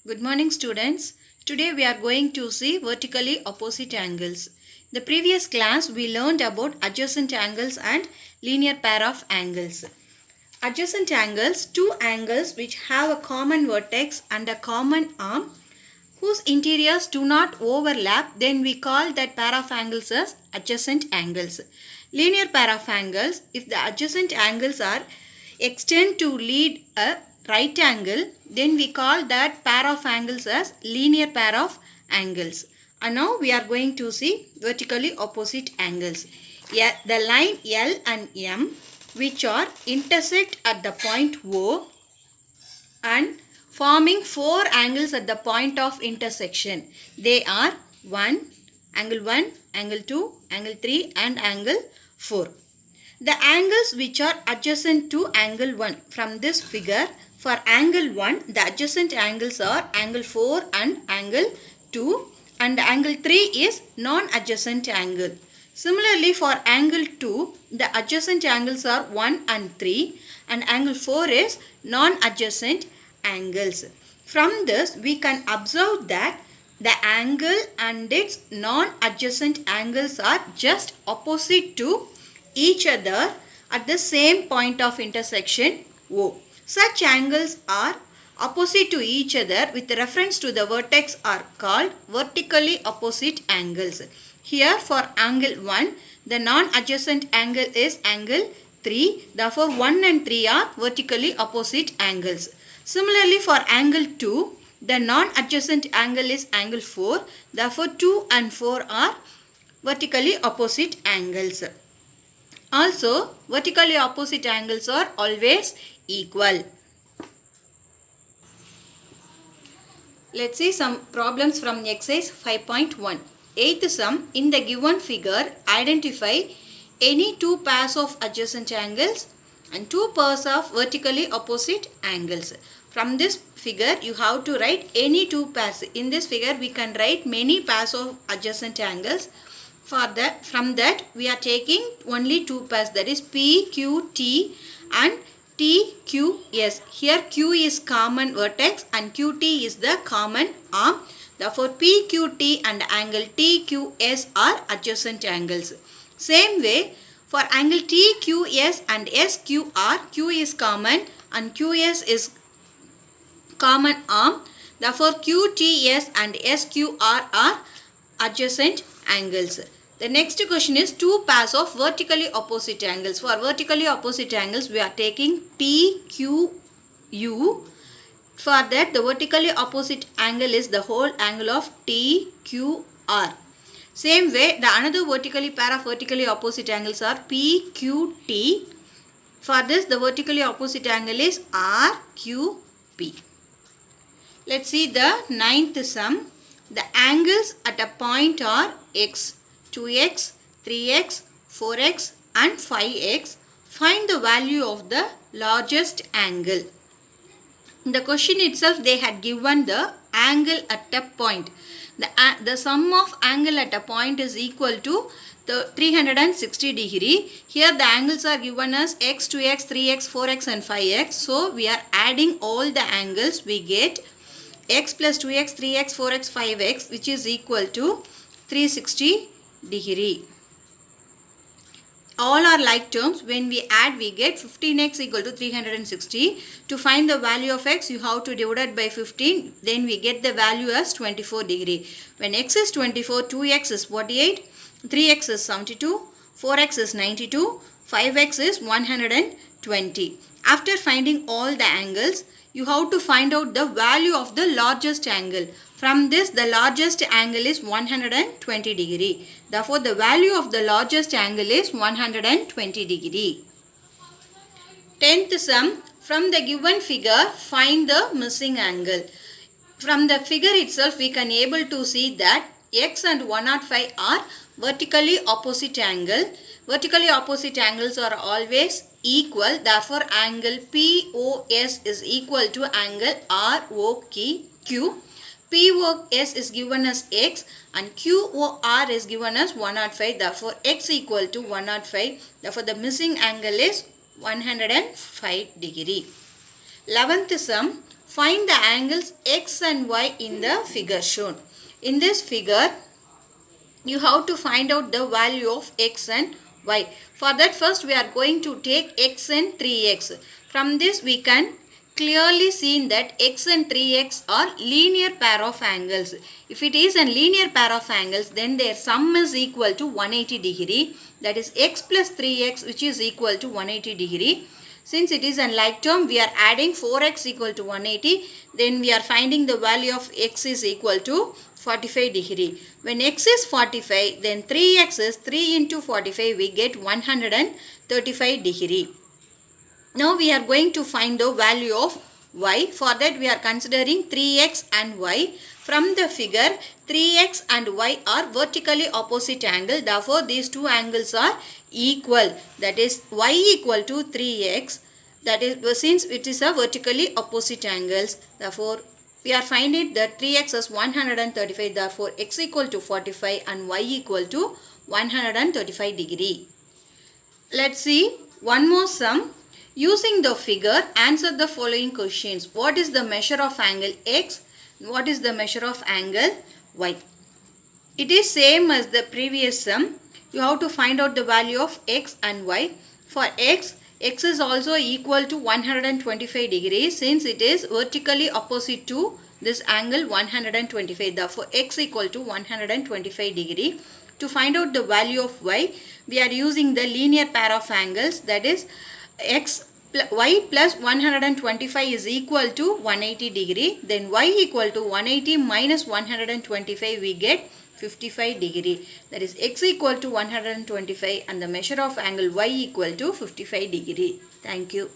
Good morning students. Today we are going to see vertically opposite angles. In the previous class we learned about adjacent angles and linear pair of angles. Adjacent angles, two angles which have a common vertex and a common arm whose interiors do not overlap, then we call that pair of angles as adjacent angles. Linear pair of angles, if the adjacent angles are extend to lead a right angle, then we call that pair of angles as linear pair of angles. And now we are going to see vertically opposite angles. The line L and M which are intersect at the point O and forming four angles at the point of intersection. They are angle 1, angle 2, angle 3 and angle 4. The angles which are adjacent to angle 1 from this figure, for angle 1 the adjacent angles are angle 4 and angle 2 and angle 3 is non-adjacent angle. Similarly for angle 2 the adjacent angles are 1 and 3 and angle 4 is non-adjacent angles. From this we can observe that the angle and its non-adjacent angles are just opposite to each other at the same point of intersection O. Such angles are opposite to each other with reference to the vertex are called vertically opposite angles. Here for angle 1 the non-adjacent angle is angle 3. Therefore 1 and 3 are vertically opposite angles. Similarly for angle 2 the non-adjacent angle is angle 4. Therefore 2 and 4 are vertically opposite angles. Also vertically opposite angles are always equal. Let's see some problems from exercise 5.1. Eighth sum, in the given figure identify any two pairs of adjacent angles and two pairs of vertically opposite angles. From this figure you have to write any two pairs. In this figure we can write many pairs of adjacent angles. From that we are taking only two pairs, that is PQT and TQS. Here Q is common vertex and QT is the common arm. Therefore PQT and angle TQS are adjacent angles. Same way for angle TQS and SQR, Q is common and QS is common arm. Therefore QTS and SQR are adjacent angles. The next question is two pairs of vertically opposite angles. For vertically opposite angles we are taking PQU. For that the vertically opposite angle is the whole angle of TQR. Same way the another pair of vertically opposite angles are PQT. For this the vertically opposite angle is RQP. Let's see the ninth sum. The angles at a point are x, 2x, 3x, 4x and 5x. Find the value of the largest angle. In the question itself they had given the angle at a point. The sum of angle at a point is equal to the 360 degree. Here the angles are given as x, 2x, 3x, 4x and 5x. So we are adding all the angles, we get x plus 2x, 3x, 4x, 5x which is equal to 360 degree. All are like terms. When we add we get 15x equal to 360. To find the value of x you have to divide by 15. Then we get the value as 24 degree. When x is 24, 2x is 48, 3x is 72, 4x is 92, 5x is 120. After finding all the angles you have to find out the value of the largest angle. From this the largest angle is 120 degree. Therefore the value of the largest angle is 120 degree. 10th sum, from the given figure find the missing angle. From the figure itself we can able to see that x and 105 are vertically opposite angle. Vertically opposite angles are always equal. Therefore angle POS is equal to angle ROQ. POS is given as x and QOR is given as 105. Therefore x equal to 105. Therefore the missing angle is 105 degree. 11th sum, Find the angles x and y in the figure shown. In this figure, you have to find out the value of x and y. For that, first we are going to take x and 3x. From this we can clearly see that x and 3x are linear pair of angles. If it is a linear pair of angles, then their sum is equal to 180 degree. That is x plus 3x, which is equal to 180 degree. Since it is a like term, we are adding 4x equal to 180. Then we are finding the value of x is equal to 45 degree. When x is 45, then 3x is 3 into 45, we get 135 degree. Now we are going to find the value of y. For that we are considering 3x and y. From the figure, 3x and y are vertically opposite angle. Therefore, these two angles are equal. That is y equal to 3x. That is, since it is a vertically opposite angles. Therefore, we are finding that 3x is 135. Therefore, x equal to 45 and y equal to 135 degree. Let's see one more sum. Using the figure, answer the following questions. What is the measure of angle x? What is the measure of angle y? It is same as the previous sum. You have to find out the value of x and y. For x is also equal to 125 degrees since it is vertically opposite to this angle 125. Therefore, x equal to 125 degree. To find out the value of y, we are using the linear pair of angles, that is y plus 125 is equal to 180 degree. Then y equal to 180 minus 125, we get 55 degree. That is x equal to 125 and the measure of angle y equal to 55 degree. Thank you.